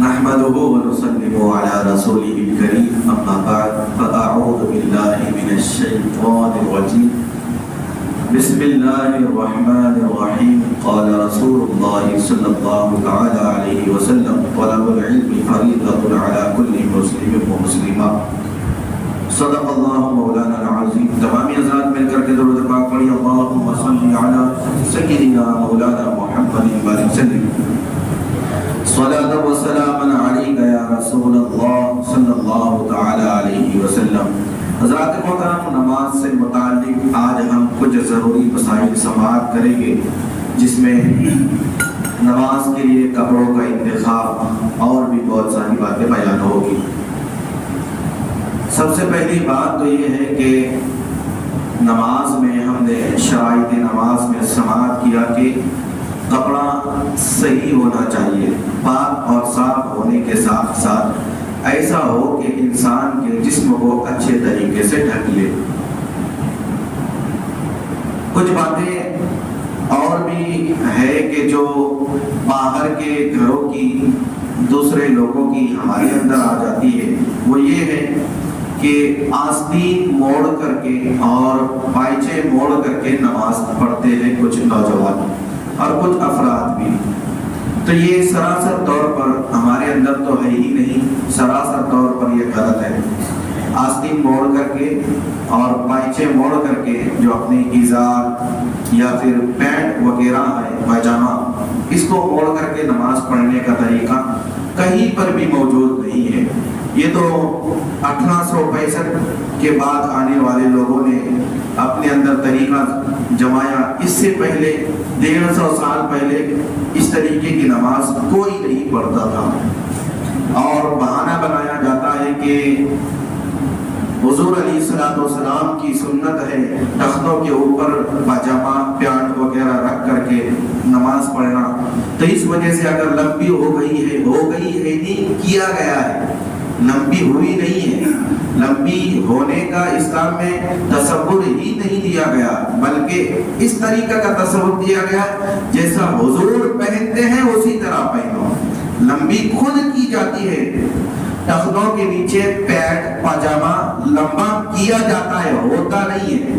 نحمده ونصلي على رسوله الكريم أما بعد فأعوذ بالله من الشيطان الرجيم بسم الله الرحمن الرحيم قال رسول الله صلى الله تعالى عليه وسلم طلب العلم فريضة على كل مسلم ومسلمة صدق اللہ مولانا العظیم. تمامی حضرات مل کر کے درود پاک پڑھی. اللہم صلی علی سیدنا مولانا محمد وبارک وسلم. صلاۃ و سلام علیک یا رسول اللہ صلی اللہ تعالی علیہ وسلم. حضرات محترم، نماز سے متعلق آج ہم کچھ ضروری مسائل سماعت کریں گے، جس میں نماز کے لیے کپڑوں کا انتخاب اور بھی بہت ساری باتیں بیان ہوگی. سب سے پہلی بات تو یہ ہے کہ نماز میں ہم نے شرائط نماز میں سماعت کیا کہ کپڑا صحیح ہونا چاہیے، پاک اور صاف ہونے کے ساتھ ساتھ ایسا ہو کہ انسان کے جسم کو اچھے طریقے سے ڈھک لے. کچھ باتیں اور بھی ہے کہ جو باہر کے گھروں کی دوسرے لوگوں کی ہمارے اندر آ جاتی ہے. وہ یہ ہے کہ آستین موڑ کر کے اور پائچے موڑ کر کے نماز پڑھتے ہیں کچھ نوجوان اور کچھ افراد بھی. تو یہ سراسر طور پر ہمارے اندر تو ہے ہی نہیں، سراسر طور پر یہ غلط ہے. آستین موڑ کر کے اور پائچے موڑ کر کے جو اپنی ازار یا پھر پینٹ وغیرہ ہے، پاجامہ، اس کو موڑ کر کے نماز پڑھنے کا طریقہ کہیں پر بھی موجود نہیں ہے. یہ تو 1865 کے بعد آنے والے لوگوں نے اپنے اندر طریقہ جمایا. اس سے پہلے 150 سال پہلے اس طریقے کی نماز کوئی نہیں پڑھتا تھا، اور بہانہ بنایا جاتا ہے کہ حضور علیہ السلام کی سنت ہے تختوں کے اوپر پاجامہ پیانٹ وغیرہ رکھ کر کے نماز پڑھنا. تو اس وجہ سے اگر لمبی ہو گئی ہے نہیں کیا گیا ہے، لمبی ہوئی نہیں ہے. لمبی ہونے کا اسلام میں تصور ہی نہیں دیا گیا، بلکہ اس طریقہ کا تصور دیا گیا جیسا حضور پہنتے ہیں اسی طرح پہنو. لمبی خود کی جاتی ہے، تختوں کے نیچے پینٹ پاجامہ لمبا کیا جاتا ہے، ہوتا نہیں ہے،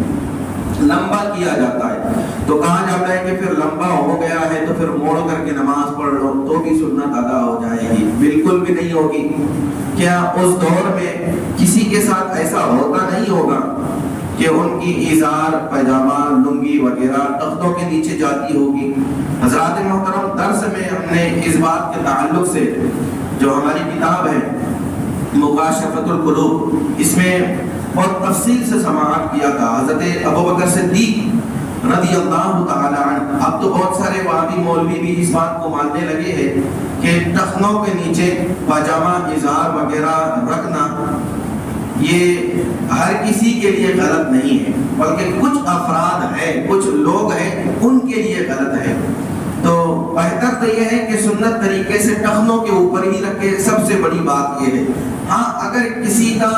لمبا کیا جاتا ہے. تو کہا جاتا ہے کہ پھر لمبا ہو گیا ہے تو پھر موڑ کر کے نماز پڑھ لو تو بھی سنت ادا ہو جائے گی. بالکل بھی نہیں ہوگی. کیا اس دور میں کسی کے ساتھ ایسا ہوتا نہیں ہوگا کہ ان کی ازار پاجامہ لنگی وغیرہ تختوں کے نیچے جاتی ہوگی؟ حضرات محترم، درس میں ہم نے اس بات کے تعلق سے جو ہماری کتاب ہے مکاشفۃ القلوب، اس میں بہت تفصیل سے سماعت کیا تھا. حضرت ابوبکر صدیق رضی اللہ تعالی عنہ. اب تو بہت سارے وہابی مولوی بھی اس بات کو ماننے لگے ہیں کہ ٹخنوں کے نیچے پاجامہ ازار وغیرہ رکھنا یہ ہر کسی کے لیے غلط نہیں ہے، بلکہ کچھ افراد ہیں، کچھ لوگ ہیں، ان کے لیے غلط ہے. تو بہتر تو یہ ہے کہ سنت طریقے سے ٹخنوں کے اوپر ہی رکھے. سب سے بڑی بات یہ ہے. ہاں، اگر کسی کا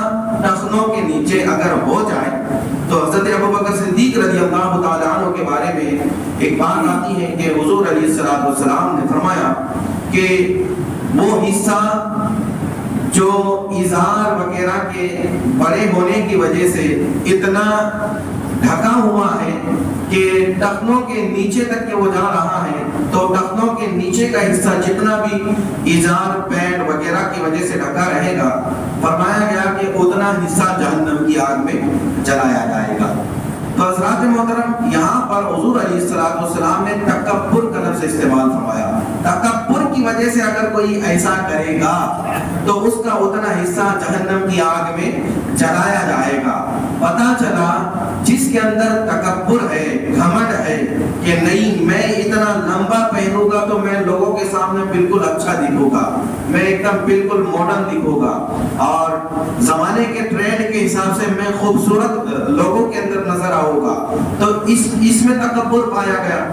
ٹخنوں کے نیچے اگر ہو جائے تو حضرت ابوبکر صدیق رضی اللہ تعالیٰ عنہ کے بارے میں ایک بات آتی ہے کہ حضور علیہ السلام نے فرمایا کہ وہ حصہ جو ازار وغیرہ کے بڑے ہونے کی وجہ سے اتنا ڈھکا ہوا ہے کہ ٹخنوں کے نیچے تک کہ وہ جا رہا ہے، تو ٹخنوں کے نیچے کا حصہ جتنا بھی ازار پینٹ وغیرہ کی وجہ سے ڈھکا رہے گا، فرمایا گیا کہ اتنا حصہ جہنم کی آگ میں جلایا جائے گا. تو حضرات محترم، یہاں پر حضور علیہ السلام نے تکبر کا لفظ استعمال فرمایا. تکبر کی وجہ سے اگر کوئی ایسا کرے گا تو اس کا اتنا حصہ جہنم کی آگ میں جلایا جائے گا. پتہ چلا جس کے اندر تکبر ہے، گھمنڈ ہے کہ نہیں میں اتنا لمبا پہنوں گا تو میں لوگوں کے سامنے بالکل اچھا دکھوں گا، میں ایک دم بالکل ماڈرن دکھوں گا اور زمانے کے ٹرینڈ کے حساب سے میں خوبصورت لوگوں کے اندر نظر آؤں گا، تو اس میں تکبر پایا گیا.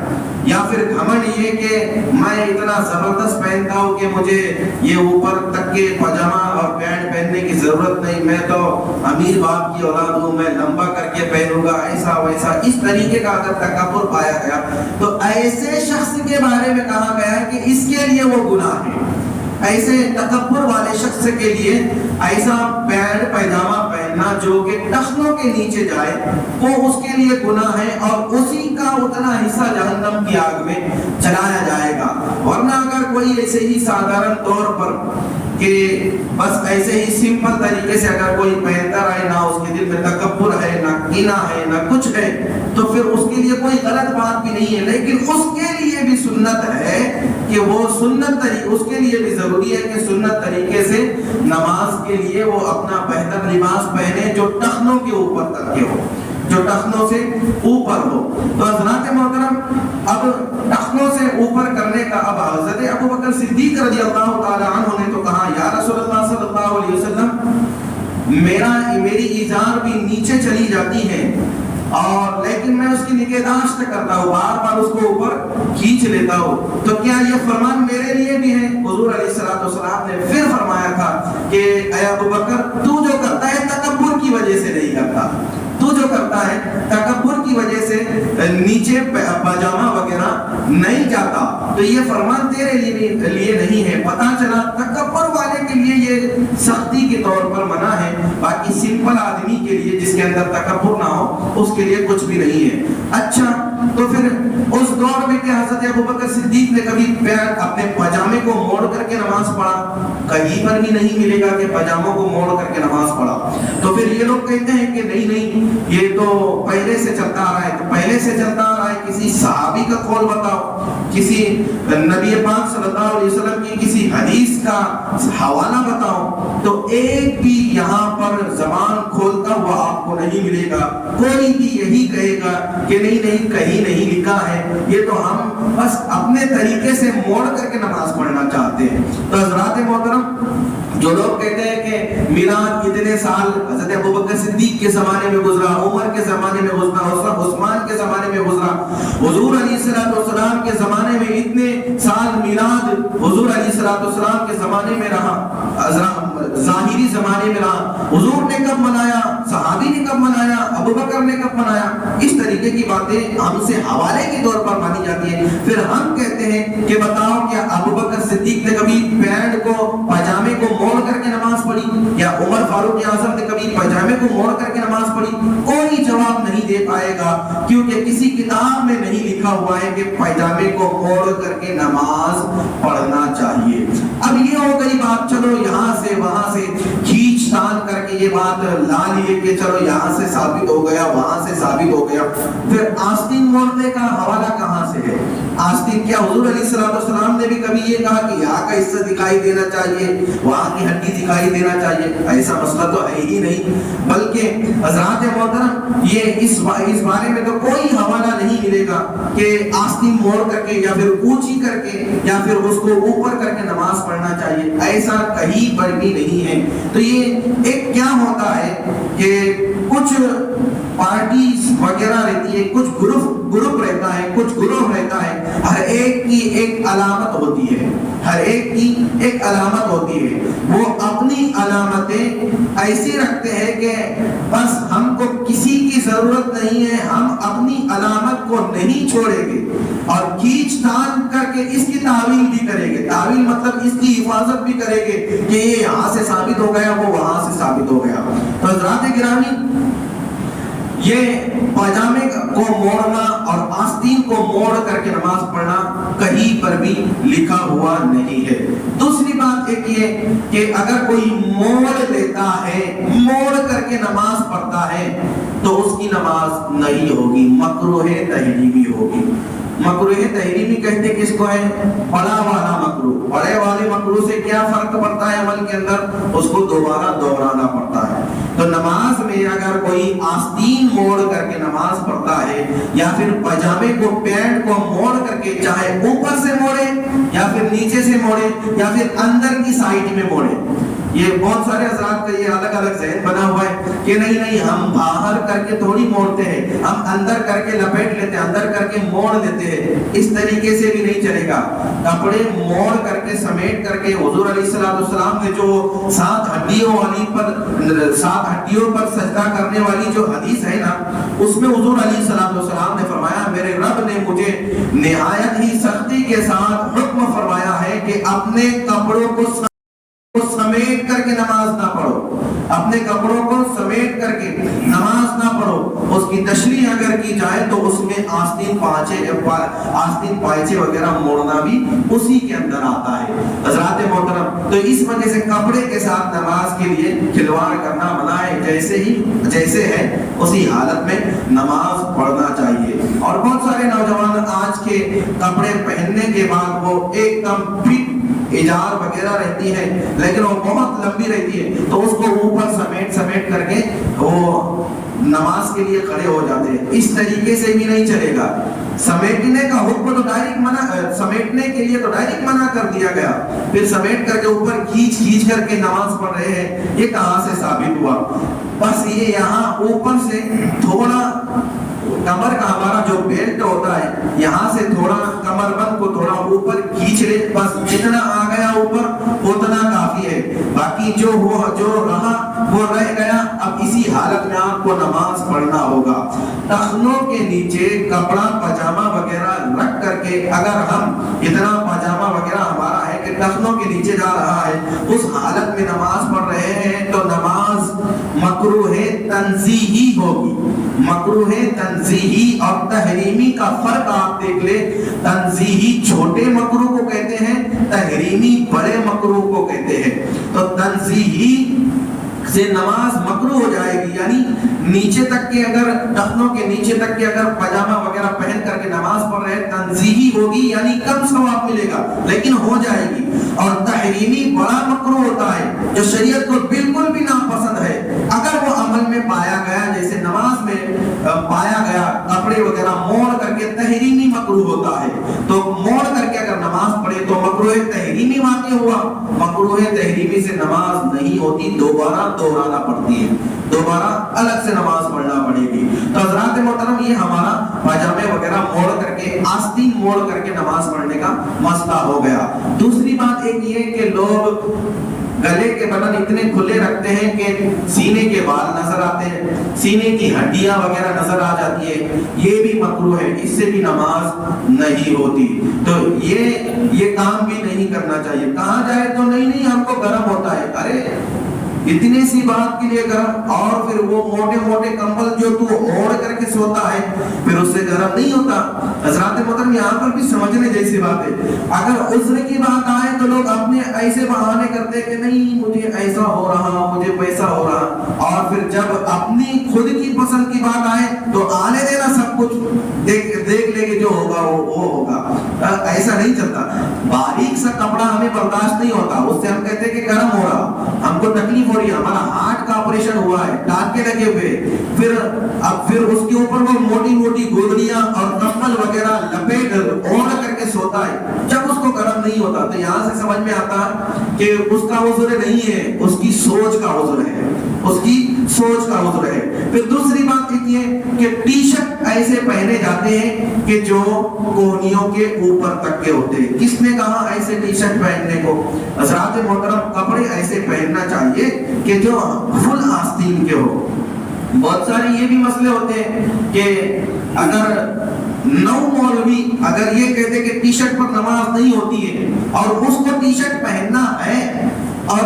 یا پھر گھمنڈ یہ کہ میں اتنا زبردست پہنتا ہوں کہ مجھے یہ اوپر تک کے پاجامہ اور پینٹ پہننے کی ضرورت نہیں، میں تو امیر باپ کی اولاد ہوں، میں لمبا کر کے پہنوں گا، ایسا ویسا. اس طریقے کا اگر تکبر پایا گیا تو ایسے شخص کے بارے میں کہا گیا کہ اس کے لیے وہ گناہ ہے. ایسے تکبر والے شخص کے لیے ایسا پینٹ پیجامہ پہننا جو کہ ٹخنوں کے نیچے جائے وہ اس کے لیے گناہ ہے اور اسی کا اتنا حصہ جہنم کی آگ میں چلایا جائے گا. ورنہ اگر کوئی ایسے ہی سادھارن طور پر کہ بس ایسے ہی سمپل طریقے سے اگر کوئی پہنتا رہے، نہ اس کے دل میں تکبر ہے، نہ کینہ ہے، نہ کچھ ہے، تو پھر اس کے لیے کوئی غلط بات بھی نہیں ہے. لیکن اس کے لیے بھی سنت ہے کہ وہ سنت طریقے، اس کے لیے بھی ضروری ہے کہ سنت طریقے سے نماز کے لیے وہ اپنا بہتر لباس پہنے جو ٹخنوں کے اوپر تک کے ہو، جو ٹخنوں سے اوپر ہو. تو حضرات محترم، اب ٹخنوں سے اوپر کرنے کا اب حضرت ابو بکر صدیق رضی اللہ تعالی عنہ نے تو کہا یا رسول اللہ صلی اللہ علیہ وسلم، میری ایزار بھی نیچے چلی جاتی ہے اور لیکن میں اس کی نگہداشت کرتا ہوں، بار بار اس کو اوپر کھینچ لیتا ہوں، تو کیا یہ فرمان میرے لیے بھی ہے؟ حضور علیہ الصلوۃ والسلام نے پھر فرمایا تھا کہ اے ابو بکر، تو جو کرتا ہے تکبر کی وجہ سے نہیں کرتا، تو جو کرتا ہے تکبر کی وجہ سے نیچے پاجامہ وغیرہ نہیں جاتا، تو یہ فرمان تیرے لیے نہیں ہے. پتہ چلا تکبر والے کے لیے یہ سختی کے طور پر منع ہے، باقی سمپل آدمی کے لیے جس کے اندر تکبر نہ ہو اس کے لیے کچھ بھی نہیں ہے. اچھا، تو پھر اس دور میں کہ حضرت ابو بکر صدیق نے کبھی اپنے پاجامے کو موڑ کر کے نماز پڑھا؟ کہیں پر بھی نہیں ملے گا کہ پاجاموں کو موڑ کر کے نماز پڑھا. تو پھر یہ لوگ کہتے ہیں کہ نہیں یہ تو پہلے سے چلتا آ رہا ہے. تو پہلے سے چلتا آ رہا ہے، کسی صحابی کا قول بتاؤ، کسی نبی پاک صلی اللہ علیہ وسلم کی کسی حدیث کا حوالہ بتاؤ. تو ایک بھی یہاں پر زبان کھولتا ہوا آپ کو نہیں ملے گا. کوئی بھی یہی کہے گا کہ نہیں کہیں نہیں لکھا ہے، یہ تو ہم بس اپنے طریقے سے موڑ کر کے نماز پڑھنا چاہتے ہیں. تو حضرات محترم، جو لوگ کہتے ہیں کہ میلاد اتنے سال حضرت ابو بکر صدیق کے زمانے میں گزرا، عمر کے زمانے میں گزرا، عثمان کے زمانے میں گزرا، حضور علیہ السلام کے زمانے میں اتنے سال میلاد حضور علیہ السلام کے زمانے میں رہا، ظاہری زمانے میں رہا، حضور نے کب منایا، صحابی نے کب منایا، ابو بکر نے کب منایا، اس طریقے کی باتیں ہم سے حوالے کے طور پر مانی جاتی ہیں. پھر ہم کہتے ہیں کہ بتاؤ کیا ابو بکر صدیق نے کبھی پینٹ کو پاجامے کو موڑ کر کے نماز پڑھی، یا عمر فاروق اعظم نے کبھی پاجامے کو موڑ کر کے نماز پڑھی؟ کوئی جواب نہیں دے پائے گا، کیونکہ کسی کتاب میں نہیں لکھا ہوا ہے کہ پاجامے کو موڑ کر کے نماز پڑھنا چاہیے. اب یہ ہو گئی بات، چلو یہاں سے وہاں سے کھینچ تان کر کے یہ بات لا لیے کہ چلو یہاں سے ثابت ہو گیا، وہاں سے ثابت ہو گیا. پھر آستین موڑنے کا حوالہ کہاں سے ہے؟ آستین کیا حضور علیہ السلام نے بھی کبھی یہ کہا کہ یہاں کا حصہ دکھائی دینا چاہیے، وہاں کی ہڈی دکھائی دینا چاہیے؟ ایسا مسئلہ تو ہے ہی نہیں. بلکہ حضرات محترم، یہ اس بارے میں تو کوئی حوالہ نہیں ملے گا کہ آستین موڑ کر کے یا پھر اونچی کر کے یا پھر اس کو اوپر کر کے نماز پڑھنا چاہیے، ایسا کہیں پر بھی نہیں ہے. تو یہ ایک کیا ہوتا ہے کہ کچھ پارٹیز وغیرہ رہتی ہے، کچھ گروپ رہتا ہے، کچھ گروہ رہتا ہے، ہر ایک کی ایک علامت ہوتی ہے، ہر ایک کی ایک علامت ہوتی ہے. وہ اپنی علامتیں ایسی رکھتے ہیں کہ بس ہم کو کسی کی ضرورت نہیں ہے، ہم اپنی علامت کو نہیں چھوڑیں گے اور کھینچ تان کر کے اس کی تعویل بھی کریں گے. تعویل مطلب اس کی حفاظت بھی کریں گے کہ یہ یہاں سے ثابت ہو گیا، وہ وہاں سے ثابت ہو گیا. تو حضرات گرامی، یہ پاجامے کو موڑنا اور آستین کو موڑ کر کے نماز پڑھنا کہیں پر بھی لکھا ہوا نہیں ہے. دوسری بات ایک یہ کہ اگر کوئی موڑ لیتا ہے، موڑ کر کے نماز پڑھتا ہے، تو اس کی نماز نہیں ہوگی، مکروہ تحریمی ہوگی. مکروہ تحریمی کہتے کس کو ہے؟ بڑا والا مکروہ. بڑے والے مکروہ سے کیا فرق پڑتا ہے عمل کے اندر؟ اس کو دوبارہ دہرانا پڑتا ہے. تو نماز میں اگر کوئی آستین موڑ کر کے نماز پڑھتا ہے یا پھر پاجامے کو، پینٹ کو موڑ کر کے چاہے اوپر سے موڑے یا پھر نیچے سے موڑے یا پھر اندر کی سائڈ میں موڑے، یہ بہت سارے حضرات کا یہ الگ الگ ذہن بنا ہوا ہے کہ نہیں ہم باہر کر کے تھوڑی موڑتے ہیں، ہم اندر کر کے لپیٹ لیتے ہیں، اندر کر کے موڑ لیتے ہیں. اس طریقے سے بھی نہیں چلے گا. کپڑے موڑ کر کے سمیٹ کر کے حضور علیہ السلام نے جو 7 ہڈیوں پر سجدہ کرنے والی جو حدیث ہے نا، اس میں حضور علیہ السلام نے فرمایا میرے رب نے مجھے نہایت ہی سختی کے ساتھ حکم فرمایا ہے کہ اپنے کپڑوں کو سمیٹ کر کے نماز نہ پڑھو، اپنے کپڑوں کو سمیٹ کر کے نماز نہ پڑھو۔ اس کی تشریح اگر کی جائے تو اس میں آستین پائچے وغیرہ موڑنا بھی اسی کے اندر آتا ہے۔ حضرات محترم، تو اس وجہ سے کپڑے کے ساتھ نماز کے لیے کھلواڑ کرنا منع ہے، جیسے ہے اسی حالت میں نماز پڑھنا چاہیے۔ اور بہت سارے نوجوان آج کے کپڑے پہننے کے بعد وہ ایک دم فٹ اجار وغیرہ رہتی ہے لیکن وہ بہت لمبی رہتی ہے، تو اس کو اوپر سمیٹ کر کے وہ نماز کے لیے کھڑے ہو جاتے ہیں۔ اس طریقے سے بھی نہیں چلے گا۔ سمیٹنے کا حکم تو ڈائریکٹ منع، سمیٹنے کے لیے تو ڈائریکٹ منع کر دیا گیا، پھر سمیٹ کر کے اوپر کھینچ کر کے نماز پڑھ رہے ہیں، یہ کہاں سے ثابت ہوا؟ بس یہ یہاں اوپر سے تھوڑا کمر کا ہمارا جو بیلٹ ہوتا ہے یہاں سے تھوڑا کمر بند کو تھوڑا اوپر کھینچ لے، بس جتنا آ گیا اوپر اتنا کافی ہے، باقی جو رہا وہ رہ گیا۔ اب اسی حالت میں آپ کو نماز پڑھنا ہوگا۔ ٹخنوں کے نیچے کپڑا پاجامہ وغیرہ رکھ کر کے اگر ہم اتنا پاجامہ وغیرہ ہمارا ہے کہ ٹخنوں کے نیچے جا رہا ہے، اس حالت میں نماز پڑھ رہے ہیں تو نماز مکروہ تنزیہی ہوگی۔ مکروہ تنزیہی اور تحریمی کا فرق آپ دیکھ لیں۔ تنزیہی چھوٹے مکروہ کو کہتے ہیں، تحریمی بڑے مکروہ کو کہتے ہیں۔ تو تنزیہی سے نماز مکروہ ہو جائے گی، یعنی نیچے تک کے اگر ٹخنوں کے نیچے تک کے اگر پاجامہ وغیرہ پہن کر کے نماز پڑھ رہے ہیں، تنزیہی ہوگی یعنی کم ثواب ملے گا لیکن ہو جائے گی۔ اور تحریمی بڑا مکروہ ہوتا ہے جو شریعت کو بالکل بھی ناپسند ہے، اگر وہ عمل میں پایا گیا، جیسے نماز میں پایا گیا کپڑے وغیرہ موڑ کر کے، تحریمی مکروہ ہوتا ہے، تو موڑ کر کے اگر نماز پڑھے تو مکروہ تحریمی واقع ہوا۔ مکروہ تحریمی سے نماز نہیں ہوتی، دوبارہ دہرانا پڑتی ہے، دوبارہ الگ سے نماز پڑھنا پڑے گی۔ تو حضرات محترم، یہ ہمارا پاجامے وغیرہ موڑ کر کے، آستین موڑ کر کے نماز پڑھنے کا مسئلہ ہو گیا۔ دوسری بات ایک یہ کہ لوگ گلے کے بٹن اتنے کھلے رکھتے ہیں کہ سینے کے بال نظر آتے ہیں، سینے کی ہڈیاں وغیرہ نظر آ جاتی ہے، یہ بھی مکروہ ہے، اس سے بھی نماز نہیں ہوتی۔ تو یہ کام بھی نہیں کرنا چاہیے۔ کہا جائے تو نہیں ہم کو گرم ہوتا ہے، ارے اتنی سی بات کے لیے گرم، اور پھر وہ موٹے کمبل جو تو اوڑھ کر کے سوتا ہے پھر اس سے گرم نہیں ہوتا۔ حضرات محترم، یہاں پر بھی سمجھنے جیسی بات ہے۔ اگر عذر کی بات آئے تو لوگ اپنے ایسے بہانے کرتے کہ نہیں مجھے ایسا ہو رہا، مجھے ویسا ہو رہا، اور پھر جب اپنی خود کی پسند کی بات آئے تو آنے دینا، سب کچھ دیکھ لے کہ جو ہوگا وہ ہوگا۔ ایسا نہیں چلتا۔ باریک سا کپڑا ہمیں برداشت نہیں ہوتا، اس سے ہم کہتے ہیں کہ گرم ہو رہا، ہم کو تکلیف ہو رہی ہے، ہمارا ہارٹ کا آپریشن ہوا ہے، ٹانکے لگے ہوئے، پھر اس کے اوپر وہ موٹی گودڑیاں اور کمبل وغیرہ لپیٹ اوڑھ کر کے سوتا ہے، جب اس کو گرم نہیں ہوتا۔ تو یہاں سے سمجھ میں آتا کہ اس کا عذر نہیں ہے، اس کی سوچ کا عذر ہے، اس کی سوچ کا عذر ہے۔ پھر دوسری بات یہ کہ ٹی شرٹ ایسے پہنے جاتے ہیں کہ جو کونیوں کے اوپر تک کے ہوتے ہیں۔ کس نے کہا ایسے ٹی شرٹ پہننے کو؟ حضرات محترم، کپڑے ایسے پہننا چاہیے کہ جو فل آستین کے ہو۔ بہت سارے یہ بھی مسئلے ہوتے ہیں کہ اگر نو مولوی اگر یہ کہتے کہ ٹی شرٹ پر نماز نہیں ہوتی ہے اور اس کو ٹی شرٹ پہننا ہے، اور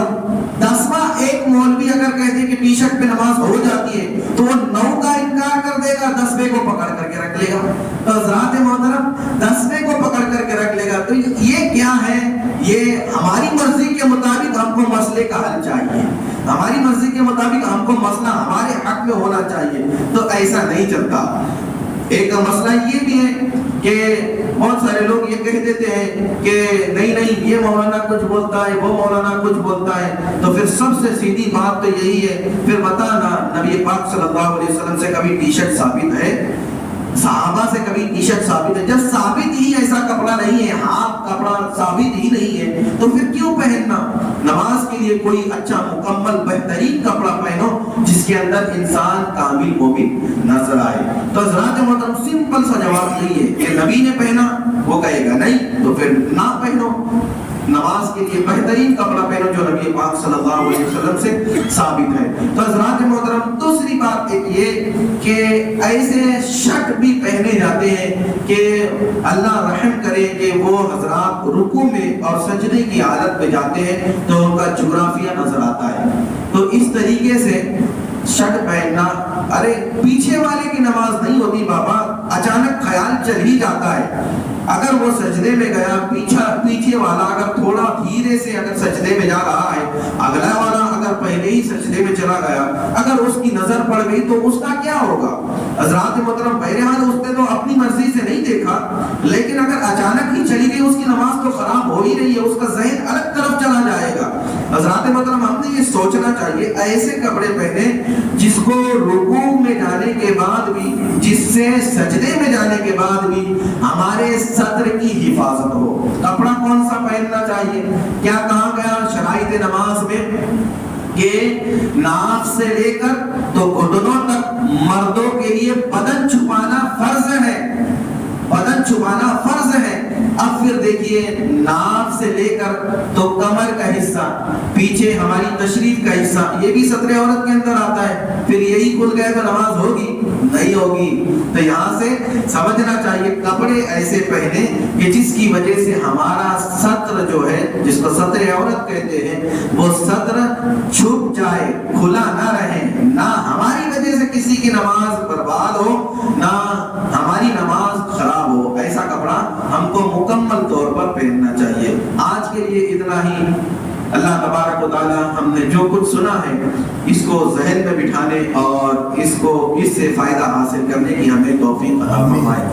10واں ایک مولوی اگر کہتے کہ ٹی شرٹ پہ نماز ہو جاتی ہے تو وہ 9 کا انکار کر دے گا، 10ویں کو پکڑ کر کے رکھ لے گا۔ تو حضرات محترم، 10ویں کو پکڑ کر کے رکھ لے گا، تو یہ کیا ہے؟ یہ ہماری مرضی کے مطابق ہم کو مسئلے کا حل چاہیے، ہماری مرضی کے مطابق ہم کو مسئلہ ہمارے حق میں ہونا چاہیے، تو ایسا نہیں چلتا۔ ایک مسئلہ یہ بھی ہے کہ بہت سارے لوگ یہ کہہ دیتے ہیں کہ نہیں یہ مولانا کچھ بولتا ہے، وہ مولانا کچھ بولتا ہے، تو پھر سب سے سیدھی بات تو یہی ہے، پھر بتانا نبی پاک صلی اللہ علیہ وسلم سے کبھی ٹی شرٹ ثابت ہے؟ صحابہ سے کبھی ٹی شرٹ ثابت ہے؟ جب ثابت ہی ایسا کپڑا نہیں ہے، ہاف کپڑا ثابت ہی نہیں ہے، تو پھر کیوں پہننا؟ نماز کے لیے کوئی اچھا مکمل بہترین کپڑا پہنو جس کے اندر انسان کامل مومن نظر آئے۔ تو حضرات محترم، سمپل سا جواب یہی ہے کہ نبی نے پہنا، وہ کہے گا نہیں تو پھر نہ پہنو، نماز کے لیے بہترین کپڑا پہنو جو نبی پاک صلی اللہ علیہ وسلم سے ثابت ہے۔ تو حضرات محترم دوسری بات ایک یہ کہ ایسے شرٹ بھی پہنے جاتے ہیں کہ اللہ رحم کرے کہ وہ حضرات رکوع میں اور سجدے کی حالت میں جاتے ہیں تو ان کا جغرافیہ نظر آتا ہے۔ تو اس طریقے سے شرٹ پہننا، ارے پیچھے والے کی نماز نہیں ہوتی بابا، اچانک خیال چل ہی جاتا ہے، اگر وہ سجدے میں گیا، پیچھے والا اگر تھوڑا دھیرے سے اگر سجدے میں جا رہا ہے، اگلا والا اگر پہلے ہی سجدے میں چلا گیا، اگر اس کی نظر پڑ گئی تو اس کا کیا ہوگا؟ حضرات محترم بہرحال اس نے تو اپنی مرضی سے نہیں دیکھا، لیکن اگر اچانک ہی چلی گئی اس کی نماز تو خراب ہو ہی رہی ہے، اس کا ذہن الگ طرف چلا جائے گا۔ حضرات محترم ہم نے یہ سوچنا چاہیے ایسے کپڑے پہنے جس کو رکوع میں جانے کے بعد بھی، جس سے سجدے میں جانے کے بعد بھی ہمارے صدر کی حفاظت ہو۔ کپڑا کون سا پہننا چاہیے؟ کیا کہا گیا شرائط نماز میں کہ ناف سے لے کر تو گھٹنوں تک مردوں کے لیے بدن چھپانا فرض ہے، بدن چھپانا فرض ہے۔ اب پھر دیکھیے ناف سے لے کر تو کمر کا حصہ، پیچھے ہماری تشریف کا حصہ، یہ بھی ستر عورت کے اندر آتا ہے، پھر یہی کھل گئے تو نماز ہوگی نہیں ہوگی۔ تو یہاں سے سمجھنا چاہیے کپڑے ایسے پہنے کہ جس کی وجہ سے ہمارا ستر جو ہے، جس کو ستر عورت کہتے ہیں، وہ ستر چھپ جائے، کھلا نہ رہے، نہ ہماری وجہ سے کسی کی نماز برباد ہو، نہ ہماری نماز خراب ہو۔ ایسا کپڑا ہم کو مکمل طور پر پہننا چاہیے۔ آج کے لیے اتنا ہی۔ اللہ تبارک و تعالی ہم نے جو کچھ سنا ہے اس کو ذہن میں بٹھانے اور اس سے فائدہ حاصل کرنے کی ہمیں توفیق عطا فرمائے۔